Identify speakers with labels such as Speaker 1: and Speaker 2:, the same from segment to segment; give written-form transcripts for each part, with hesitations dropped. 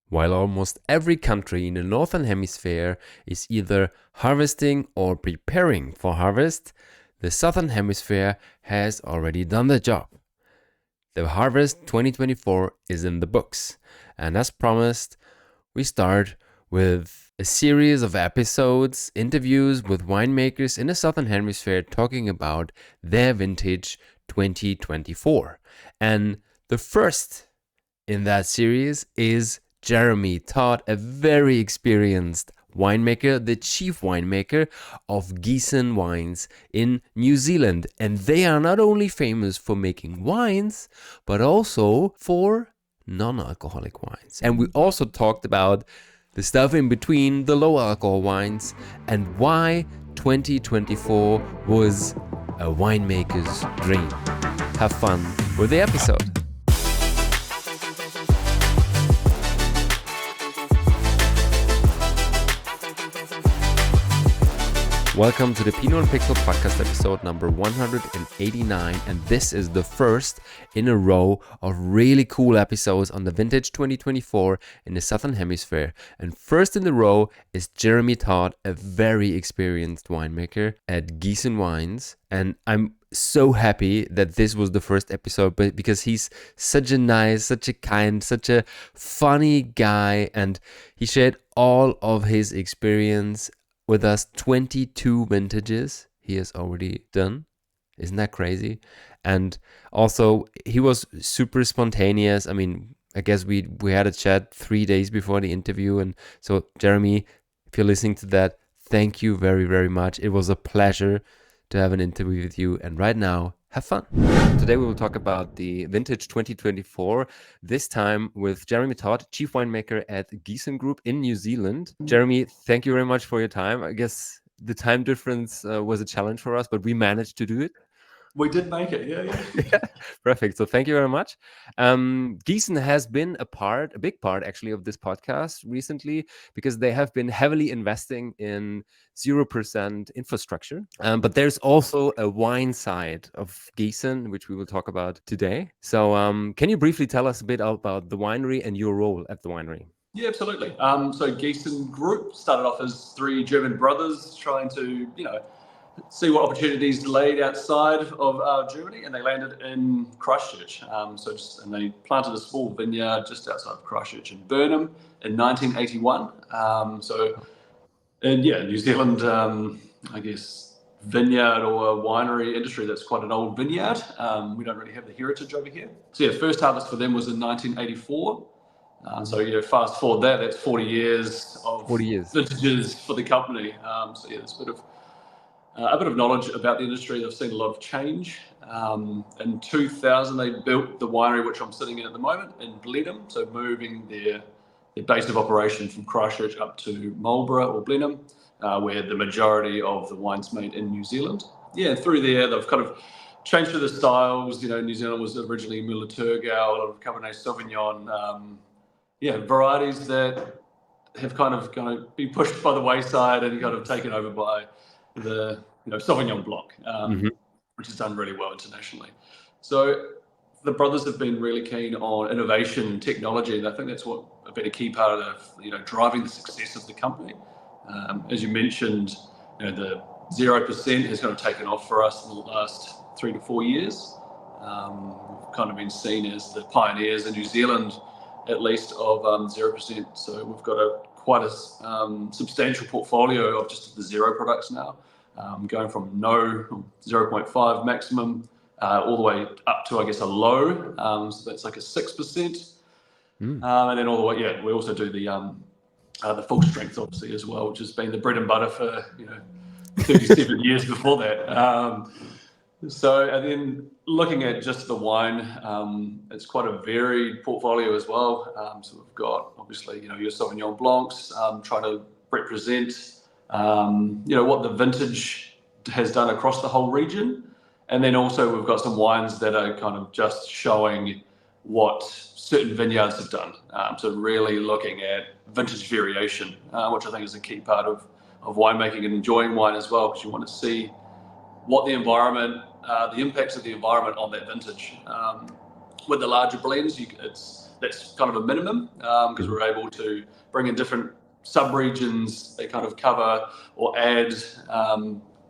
Speaker 1: While almost every country in the Northern Hemisphere is either harvesting or preparing for harvest, the Southern Hemisphere has already done the job. The harvest 2024 is in the books, and as promised, we start with a series of episodes, interviews with winemakers in the Southern Hemisphere talking about their vintage 2024. And the first in that series is Jeremy Tod, a very experienced winemaker, the chief winemaker of Giesen Wines in New Zealand. And they are not only famous for making wines, but also for non-alcoholic wines. And we also talked about the stuff in between, the low alcohol wines, and why 2024 was a winemaker's dream. Have fun with the episode. Welcome to the Pinot and Pixel podcast episode number 189, and this is the first in a row of really cool episodes on the vintage 2024 in the Southern Hemisphere. And first in the row is Jeremy Tod, a very experienced winemaker at Giesen Wines, and I'm so happy that this was the first episode, but because he's such a nice, such a kind, such a funny guy, and he shared all of his experience with us. 22 vintages he has already done. Isn't that crazy? And also, he was super spontaneous. I mean, I guess we had a chat 3 days before the interview. And so, Jeremy, if you're listening to that, thank you very, very much. It was a pleasure to have an interview with you. And right now, have fun. Today we will talk about the vintage 2024, this time with Jeremy Tod, chief winemaker at Giesen Group in New Zealand. Jeremy, thank you very much for your time. I guess the time difference was a challenge for us, but we managed to do it.
Speaker 2: We did make it, yeah.
Speaker 1: Perfect. So thank you very much. Giesen has been a big part actually of this podcast recently, because they have been heavily investing in 0% infrastructure. But there's also a wine side of Giesen, which we will talk about today. So can you briefly tell us a bit about the winery and your role at the winery?
Speaker 2: Yeah, absolutely. So Giesen Group started off as 3 German brothers trying to, see what opportunities laid outside of Germany, and they landed in Christchurch. And they planted a small vineyard just outside of Christchurch in Burnham in 1981. New Zealand, I guess, vineyard or winery industry, that's quite an old vineyard. We don't really have the heritage over here. So yeah, first harvest for them was in 1984. Fast forward that's 40 years of vintages for the company. There's a bit of knowledge about the industry. They've seen a lot of change. In 2000, they built the winery, which I'm sitting in at the moment, in Blenheim. So moving their base of operation from Christchurch up to Marlborough or Blenheim, where the majority of the wine's made in New Zealand. Yeah, through there, they've kind of changed through the styles. New Zealand was originally Müller-Thurgau, a lot of Cabernet Sauvignon, varieties that have kind of been pushed by the wayside and kind of taken over by the Sauvignon Blanc, which has done really well internationally. So the brothers have been really keen on innovation and technology, and I think that's what been a key part of driving the success of the company. As you mentioned, the 0% has kind of taken off for us in the last 3 to 4 years. We've kind of been seen as the pioneers in New Zealand, at least, of 0%. So we've got quite a substantial portfolio of just the 0 products now, going from 0.5 maximum all the way up to, I guess, a low. So that's like a 6%. And then all the way, we also do the full strength, obviously, as well, which has been the bread and butter for 37 years before that. And then looking at just the wine, it's quite a varied portfolio as well. So we've got, obviously, your Sauvignon Blancs, trying to represent, what the vintage has done across the whole region. And then also we've got some wines that are kind of just showing what certain vineyards have done. So really looking at vintage variation, which I think is a key part of winemaking and enjoying wine as well, because you want to see what the environment, the impacts of the environment on that vintage. With the larger blends, it's that's kind of a minimum because we're able to bring in different sub-regions. They kind of cover or add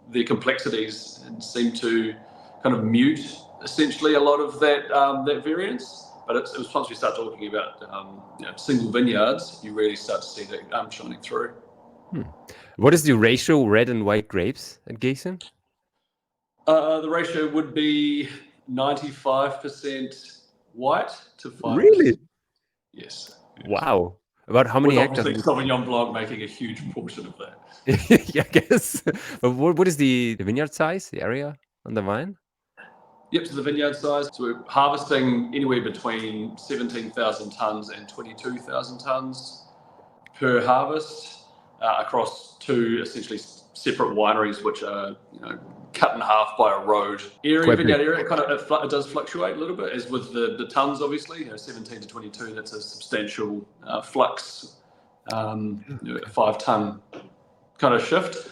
Speaker 2: their complexities and seem to kind of mute essentially a lot of that variance. But it was once we start talking about single vineyards, you really start to see that shining through.
Speaker 1: What is the ratio red and white grapes at Giesen?
Speaker 2: The ratio would be 95% white to 5%.
Speaker 1: Really?
Speaker 2: Yes.
Speaker 1: Wow. About how many
Speaker 2: With
Speaker 1: hectares?
Speaker 2: obviously Sauvignon Blanc making a huge portion of that.
Speaker 1: Yeah, I guess. But what is the vineyard size, the area on the vine?
Speaker 2: Yep, so the vineyard size. So we're harvesting anywhere between 17,000 tonnes and 22,000 tonnes per harvest across two essentially separate wineries, which are cut in half by a road. Vineyard area, it does fluctuate a little bit, as with the tonnes, obviously. 17 to 22, that's a substantial flux, a 5-tonne kind of shift.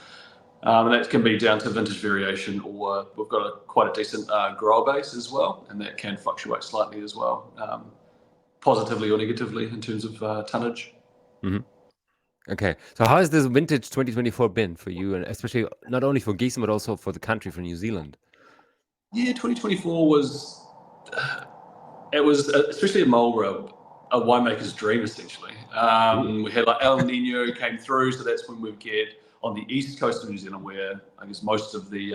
Speaker 2: And that can be down to vintage variation, or we've got quite a decent grower base as well, and that can fluctuate slightly as well, positively or negatively in terms of tonnage.
Speaker 1: Mm-hmm. Okay, so how has this vintage 2024 been for you, and especially not only for Giesen but also for the country, for New Zealand?
Speaker 2: Yeah, 2024 was especially in Marlborough, a winemaker's dream essentially. We had El Nino came through, so that's when we get on the east coast of New Zealand, where I guess most of the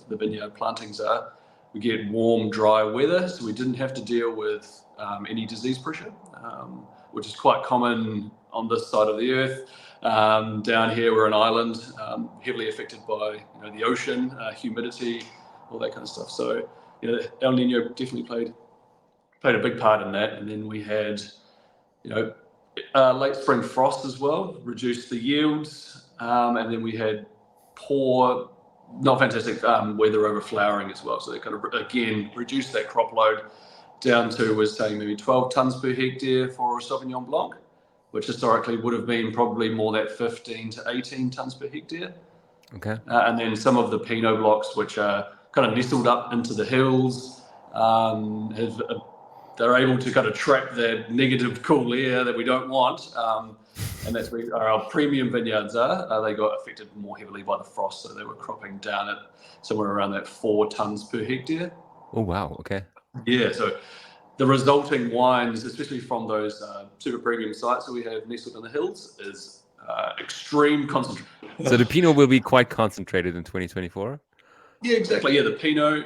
Speaker 2: vineyard plantings are. We get warm, dry weather, so we didn't have to deal with any disease pressure, which is quite common on this side of the earth. Down here, we're an island, heavily affected by the ocean, humidity, all that kind of stuff. So El Nino definitely played a big part in that. And then we had late spring frost as well, reduced the yields. And then we had poor, not fantastic weather over flowering as well. So they kind of, again, reduced that crop load down to, we're saying, maybe 12 tonnes per hectare for a Sauvignon Blanc, which historically would have been probably more that 15 to 18 tonnes per hectare.
Speaker 1: Okay.
Speaker 2: And then some of the Pinot blocks, which are kind of nestled up into the hills, they're able to kind of trap that negative cool air that we don't want. And that's where our premium vineyards are. They got affected more heavily by the frost, so they were cropping down at somewhere around that 4 tonnes per hectare.
Speaker 1: Oh, wow. Okay.
Speaker 2: Yeah, so the resulting wines, especially from those super premium sites that we have nestled in the hills, is extreme concentration.
Speaker 1: So the Pinot will be quite concentrated in 2024?
Speaker 2: Yeah, exactly. Yeah, the Pinot,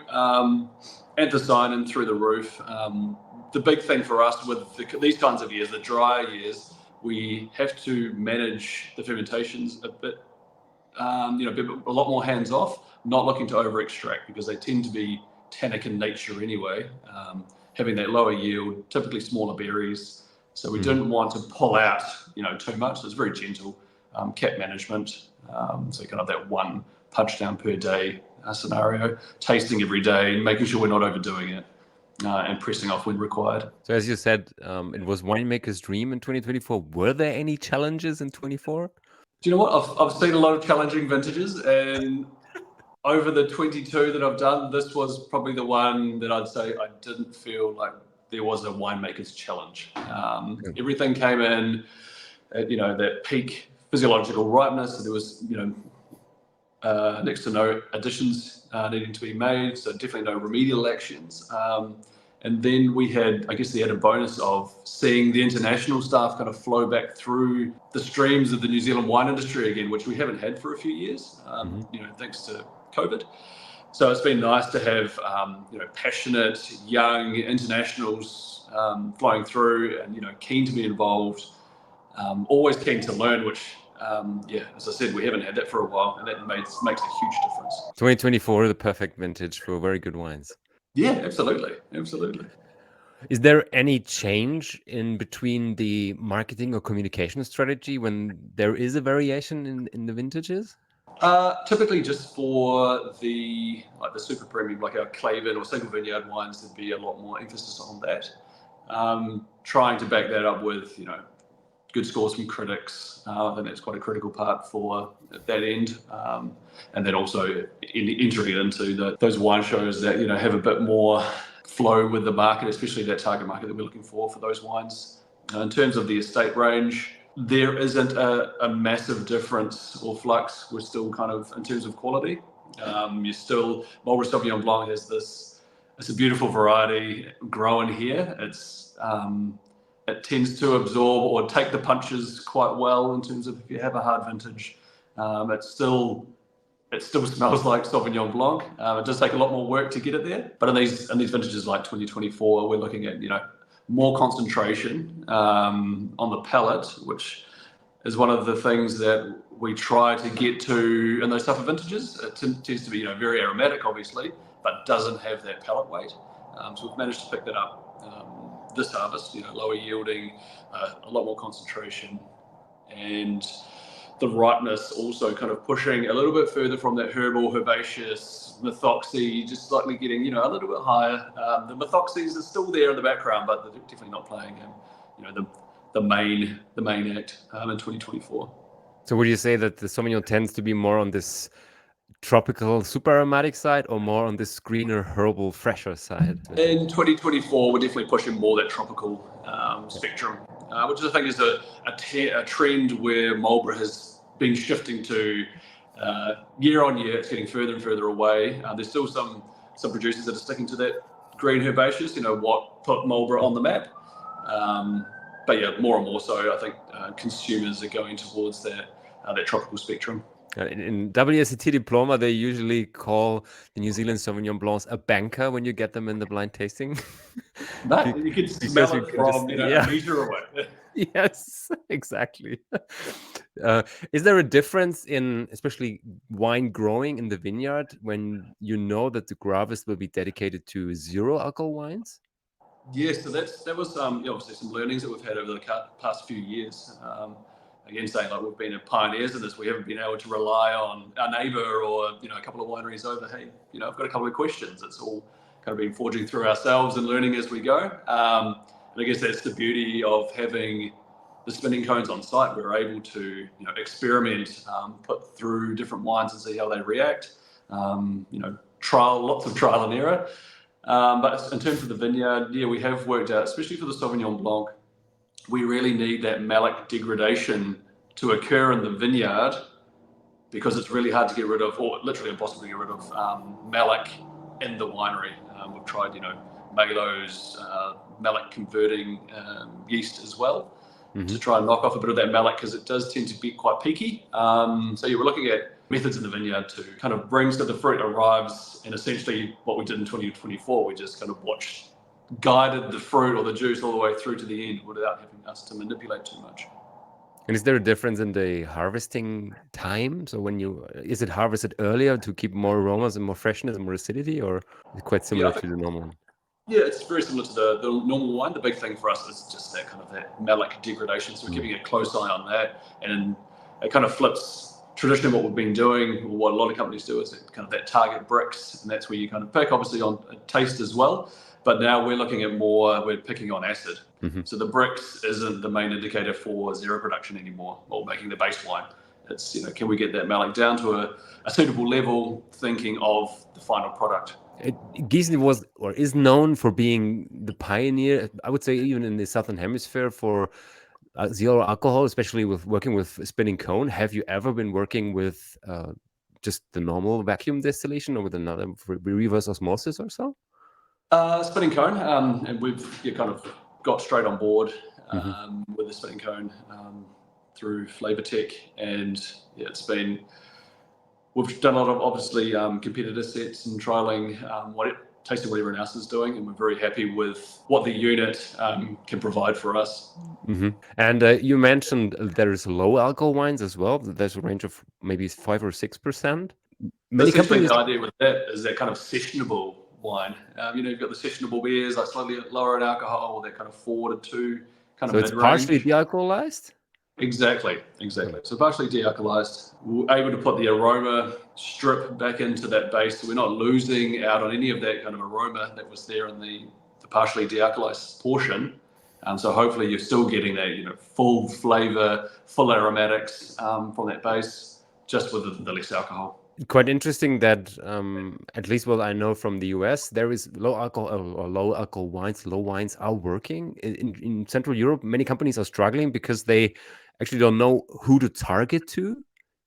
Speaker 2: anthocyanin through the roof. The big thing for us with these kinds of years, the drier years, we have to manage the fermentations a bit, a lot more hands off, not looking to over extract because they tend to be tannic in nature anyway, having that lower yield, typically smaller berries. So we didn't want to pull out, too much. So it's very gentle cap management. So kind of that 1 punch down per day scenario, tasting every day, making sure we're not overdoing it. And pressing off when required.
Speaker 1: So as you said, it was winemaker's dream in 2024. Were there any challenges in 24?
Speaker 2: Do you know what? I've seen a lot of challenging vintages, and over the 22 that I've done, this was probably the one that I'd say I didn't feel like there was a winemaker's challenge. Everything came in at, that peak physiological ripeness. So there was, next to no additions needing to be made, so definitely no remedial actions. And then we had, I guess, the added bonus of seeing the international staff kind of flow back through the streams of the New Zealand wine industry again, which we haven't had for a few years, thanks to COVID. So it's been nice to have, passionate young internationals flowing through and, keen to be involved, always keen to learn, which as I said, we haven't had that for a while, and that makes a huge difference.
Speaker 1: 2024, the perfect vintage for very good wines.
Speaker 2: Yeah, absolutely.
Speaker 1: Is there any change in between the marketing or communication strategy when there is a variation in the vintages?
Speaker 2: Typically, just for the super premium, like our Claven or single vineyard wines, there'd be a lot more emphasis on that. Trying to back that up with good scores from critics. I think that's quite a critical part for that end. And then also entering into those wine shows that, have a bit more flow with the market, especially that target market that we're looking for those wines. In terms of the estate range, there isn't a massive difference or flux. We're still kind of, in terms of quality, Marlborough Sauvignon Blanc has this, it's a beautiful variety grown here. It tends to absorb or take the punches quite well in terms of if you have a hard vintage, it still smells like Sauvignon Blanc. It does take a lot more work to get it there. But in these vintages like 2024, we're looking at, more concentration on the palate, which is one of the things that we try to get to in those type of vintages. It tends to be, very aromatic, obviously, but doesn't have that palate weight. So we've managed to pick that up this harvest, lower yielding, a lot more concentration, and the ripeness also kind of pushing a little bit further from that herbal, herbaceous, methoxy, just slightly getting, a little bit higher. The methoxys are still there in the background, but they're definitely not playing, the main act in 2024.
Speaker 1: So would you say that the Sauvignon tends to be more on this tropical, super aromatic side, or more on this greener, herbal, fresher side?
Speaker 2: In 2024, we're definitely pushing more that tropical spectrum, which I think is a trend where Marlborough has been shifting to year on year. It's getting further and further away. There's still some producers that are sticking to that green herbaceous, what put Marlborough on the map. But yeah, more and more so, I think consumers are going towards that tropical spectrum.
Speaker 1: In WSET Diploma, they usually call the New Zealand Sauvignon Blancs a banker when you get them in the blind tasting.
Speaker 2: But you can smell it from a meter away.
Speaker 1: Yes, exactly. Is there a difference in, especially wine growing in the vineyard, when you know that the harvest will be dedicated to zero alcohol wines?
Speaker 2: Yes, so that was obviously some learnings that we've had over the past few years. Again, saying like we've been pioneers in this, we haven't been able to rely on our neighbour or a couple of wineries over. Hey, I've got a couple of questions. It's all kind of been forging through ourselves and learning as we go. And I guess that's the beauty of having the spinning cones on site. We're able to experiment, put through different wines and see how they react. Lots of trial and error. But in terms of the vineyard, we have worked out, especially for the Sauvignon Blanc, we really need that malic degradation to occur in the vineyard because it's really hard to get rid of, or literally impossible to get rid of, malic in the winery. We've tried, Malos, malic converting yeast as well to try and knock off a bit of that malic because it does tend to be quite peaky. So we're looking at methods in the vineyard to kind of bring so the fruit arrives, and essentially what we did in 2024, we just kind of guided the fruit or the juice all the way through to the end without having us to manipulate too much.
Speaker 1: And is there a difference in the harvesting time? So is it harvested earlier to keep more aromas and more freshness and more acidity, or is it quite similar to the normal one?
Speaker 2: Yeah, it's very similar to the normal wine. The big thing for us is just that malic degradation. So we're keeping a close eye on that, and it kind of flips traditionally what we've been doing, or what a lot of companies do, is that target bricks, and that's where you kind of pick obviously on taste as well. But now we're looking at we're picking on acid. So the bricks isn't the main indicator for zero production anymore, or making the base wine. It's, can we get that malic down to a suitable level, thinking of the final product.
Speaker 1: Giesen was or is known for being the pioneer, I would say, even in the Southern Hemisphere for zero alcohol, especially with working with spinning cone. Have you ever been working with just the normal vacuum distillation or with another reverse osmosis or so?
Speaker 2: Spinning cone, and we've kind of got straight on board with the spinning cone through Flavortech, and we've done a lot of obviously competitor sets and trialing tasting what everyone else is doing, and we're very happy with what the unit can provide for us.
Speaker 1: And you mentioned there is low alcohol wines as well. There's a range of maybe 5 or 6%.
Speaker 2: Many companies. The idea with that is that kind of sessionable wine. You've got the sessionable beers, like slightly lower in alcohol, or that kind of 4 to 2 kind of mid-range.
Speaker 1: So it's partially de-alcoholized?
Speaker 2: Exactly. So partially de-alcoholized. We're able to put the aroma strip back into that base, so we're not losing out on any of that kind of aroma that was there in the partially de-alcoholized portion. So hopefully you're still getting that, full flavor, full aromatics from that base, just with the less alcohol.
Speaker 1: Quite interesting that, at least what I know from the US, there is low alcohol or low alcohol wines, low wines are working. In Central Europe, many companies are struggling because they actually don't know who to target to.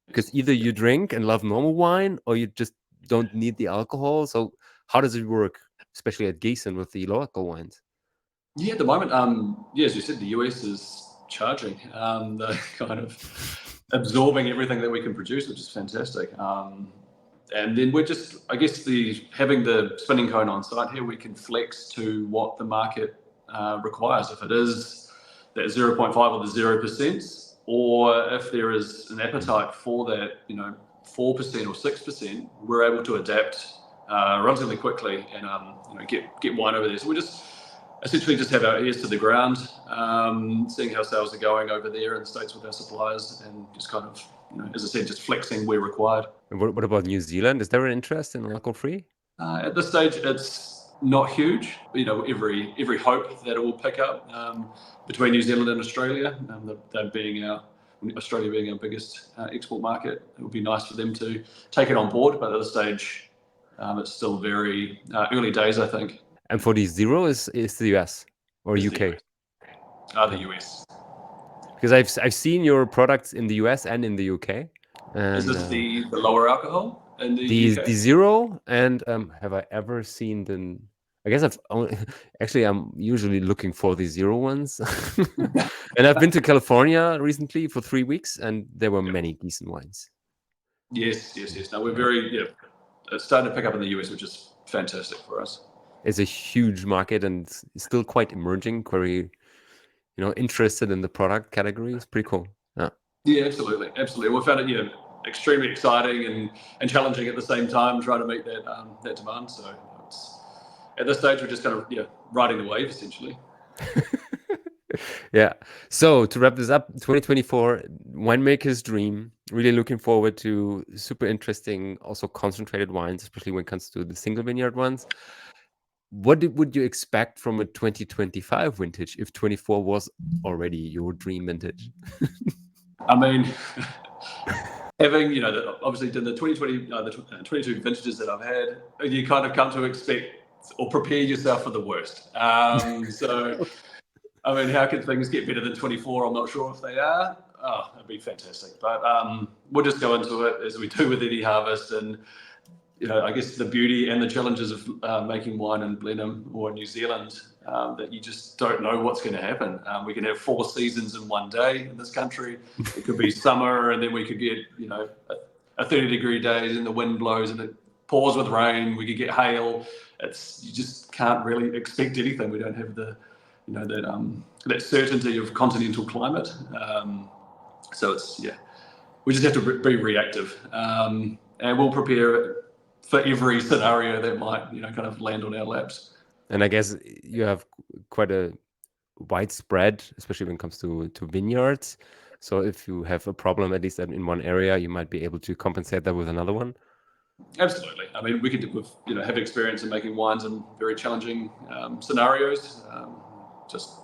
Speaker 1: Because either you drink and love normal wine or you just don't need the alcohol. So how does it work, especially at Giesen with the low alcohol wines?
Speaker 2: Yeah, at the moment, yeah, as you said, the US is charging. They're kind of absorbing everything that we can produce, which is fantastic. And then we're just, I guess, having the spinning cone on site here, we can flex to what the market requires. If it is that 0.5 or the 0%, or if there is an appetite for that, 4% or 6%, we're able to adapt relatively quickly and get wine over there. So we just essentially just have our ears to the ground, seeing how sales are going over there in the States with our suppliers, and just kind of, as I said, just flexing where required.
Speaker 1: And what about New Zealand? Is there an interest in alcohol-free?
Speaker 2: At this stage, it's not huge. Every hope that it will pick up between New Zealand and Australia, Australia being our biggest export market. It would be nice for them to take it on board, but at this stage, it's still very early days, I think.
Speaker 1: And for the zero is the US or
Speaker 2: Is
Speaker 1: UK?
Speaker 2: The US.
Speaker 1: Because I've seen your products in the US and in the UK. And
Speaker 2: Is this the lower alcohol in the
Speaker 1: the
Speaker 2: UK?
Speaker 1: zero, and have I ever seen the? I guess I've only, actually I'm usually looking for the zero ones. And I've been to California recently for 3 weeks, and there were many Giesen wines.
Speaker 2: Yes. No, we're it's starting to pick up in the US, which is fantastic for us.
Speaker 1: It's a huge market and it's still quite emerging, very, interested in the product category. It's pretty cool. Yeah.
Speaker 2: Yeah, absolutely. We found it extremely exciting and challenging at the same time, trying to meet that demand. So at this stage, we're just kind of riding the wave essentially.
Speaker 1: Yeah. So to wrap this up, 2024 winemaker's dream. Really looking forward to super interesting, also concentrated wines, especially when it comes to the single vineyard ones. What would you expect from a 2025 vintage if 24 was already your dream vintage?
Speaker 2: I mean, having obviously done the 2020, the 22 vintages that I've had, you kind of come to expect or prepare yourself for the worst. So. I mean, how can things get better than 24? I'm not sure if they are. Oh, that'd be fantastic. But we'll just go into it as we do with any harvest. And, I guess the beauty and the challenges of making wine in Blenheim or New Zealand, that you just don't know what's going to happen. We can have 4 seasons in one day in this country. It could be summer, and then we could get, a 30-degree day and the wind blows and it pours with rain. We could get hail. You just can't really expect anything. We don't have that certainty of continental climate. So we just have to be reactive, and we'll prepare for every scenario that might, kind of land on our laps.
Speaker 1: And I guess you have quite a widespread, especially when it comes to vineyards. So if you have a problem, at least in one area, you might be able to compensate that with another one.
Speaker 2: Absolutely. I mean, we could, have experience in making wines in very challenging scenarios. Just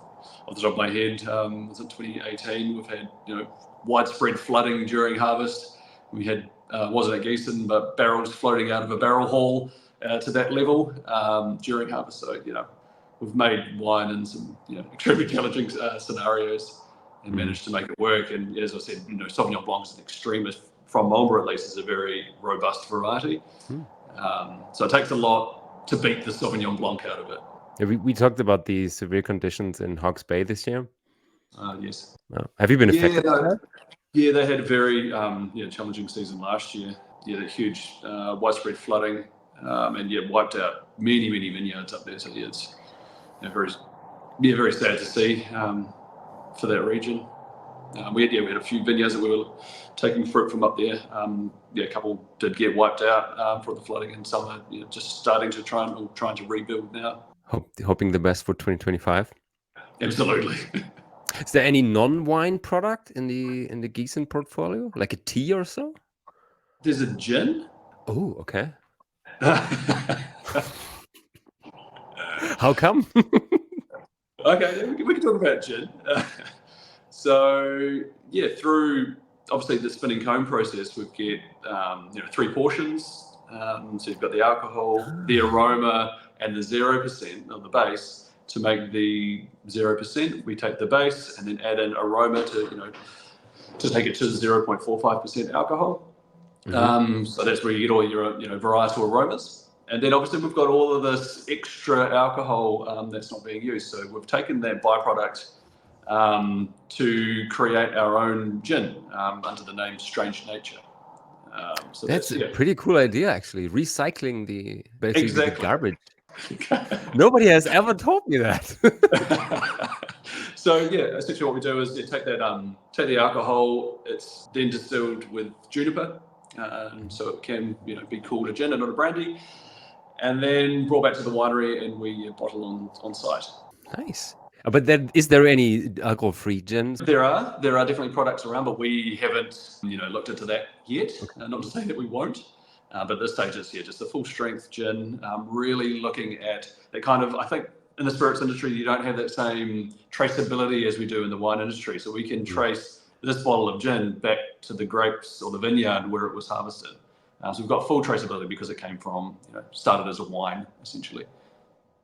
Speaker 2: off the top of my head, was it 2018? We've had widespread flooding during harvest. We had wasn't at Giesen, but barrels floating out of a barrel hall to that level during harvest. So we've made wine in some extremely challenging scenarios and managed to make it work. And as I said, Sauvignon Blanc is an extremist from Marlborough, at least, is a very robust variety. So it takes a lot to beat the Sauvignon Blanc out of it.
Speaker 1: Yeah, we talked about the severe conditions in Hawke's Bay this year.
Speaker 2: Yes.
Speaker 1: Have you been affected by that?
Speaker 2: Yeah, they had a very challenging season last year. Yeah, the huge widespread flooding and wiped out many vineyards up there. So it's very sad to see for that region. We had a few vineyards that we were taking fruit from up there. A couple did get wiped out for the flooding, and some are just starting to trying to rebuild now.
Speaker 1: Hoping the best for 2025.
Speaker 2: Absolutely.
Speaker 1: Is there any non-wine product in the Giesen portfolio, like a tea or so?
Speaker 2: There's a gin.
Speaker 1: Oh, okay. How come?
Speaker 2: Okay, we can talk about gin. So through obviously the spinning cone process, we get 3 portions. So you've got the alcohol, the aroma, and the 0% on the base. To make the 0%, we take the base and then add in aroma to take it to 0.45% alcohol. So that's where you get all your varietal aromas. And then obviously we've got all of this extra alcohol that's not being used. So we've taken that byproduct to create our own gin under the name Strange Nature. So
Speaker 1: that's a pretty cool idea, actually. Recycling basically the garbage. Nobody has ever told me that.
Speaker 2: So yeah, essentially what we do is take the alcohol. It's then distilled with juniper, so it can be called a gin and not a brandy, and then brought back to the winery and we bottle on site.
Speaker 1: Nice. But then, is there any alcohol-free gins?
Speaker 2: There are definitely products around, but we haven't looked into that yet. Okay. Not to say that we won't. But at this stage, it's just a full-strength gin, really looking at that kind of, I think, in the spirits industry, you don't have that same traceability as we do in the wine industry. So we can trace this bottle of gin back to the grapes or the vineyard where it was harvested. So we've got full traceability because it came from, started as a wine, essentially,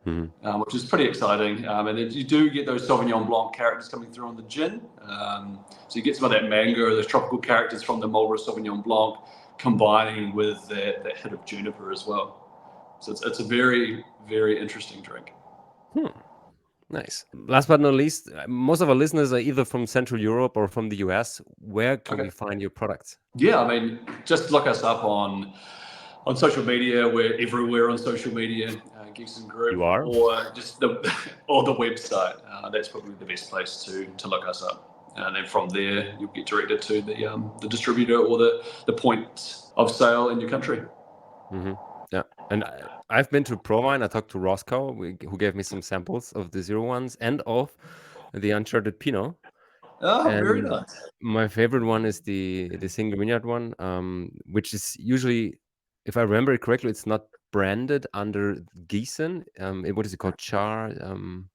Speaker 2: which is pretty exciting. And then you do get those Sauvignon Blanc characters coming through on the gin. So you get some of that mango, those tropical characters from the Marlborough Sauvignon Blanc, combining with that hit of juniper as well. So it's a very, very interesting drink.
Speaker 1: Nice. Last but not least, most of our listeners are either from Central Europe or from the US. Where can we find your products? Yeah,
Speaker 2: I mean, just look us up on social media. We're everywhere on social media, Giesen Group.
Speaker 1: You are?
Speaker 2: Or just the website. That's probably the best place to look us up. And then from there, you'll get directed to the distributor or the point of sale in your country.
Speaker 1: Yeah, and I've been to ProWine. I talked to Roscoe, who gave me some samples of the 01s and of the Uncharted Pinot.
Speaker 2: Oh, very nice.
Speaker 1: My favorite one is the single vineyard one, which is usually, if I remember it correctly, it's not branded under Giesen. What is it called?
Speaker 2: Claven.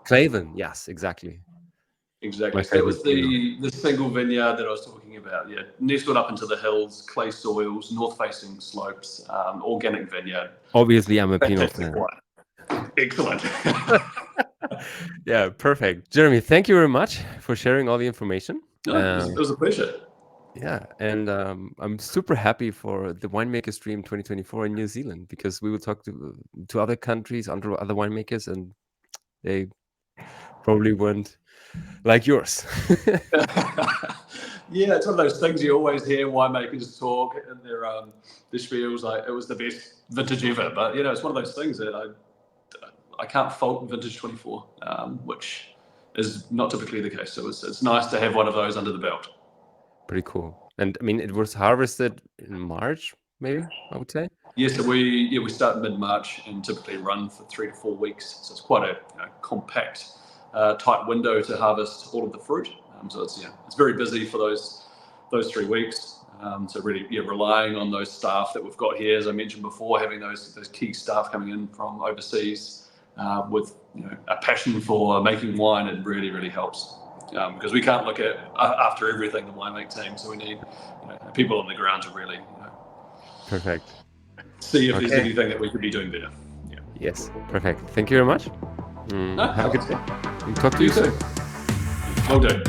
Speaker 1: Claven, yes, exactly.
Speaker 2: Exactly. That was the single vineyard that I was talking about. Yeah, nestled up into the hills, clay soils, north-facing slopes, organic vineyard.
Speaker 1: Obviously, I'm a Pinot fan.
Speaker 2: Excellent.
Speaker 1: Yeah, perfect. Jeremy, thank you very much for sharing all the information.
Speaker 2: No, it was a pleasure.
Speaker 1: Yeah, and I'm super happy for the Winemaker Stream 2024 in New Zealand, because we will talk to other countries, other winemakers, and they probably weren't like yours.
Speaker 2: Yeah, it's one of those things you always hear winemakers talk and their spiels like it was the best vintage ever. But it's one of those things that I can't fault vintage 24, which is not typically the case. So it's nice to have one of those under the belt. Pretty cool. And I mean, it was harvested in March, maybe, I would say. Yeah, so we start mid-March and typically run for 3 to 4 weeks. So it's quite a compact, tight window to harvest all of the fruit. So it's very busy for those 3 weeks. So really, relying on those staff that we've got here, as I mentioned before, having those key staff coming in from overseas with a passion for making wine, it really, really helps. Because we can't look at after everything the winemaking team, so we need people on the ground to really perfect see if there's anything that we could be doing better. Yeah. Yes, perfect. Thank you very much. Have a good day. And talk to you soon. Will do.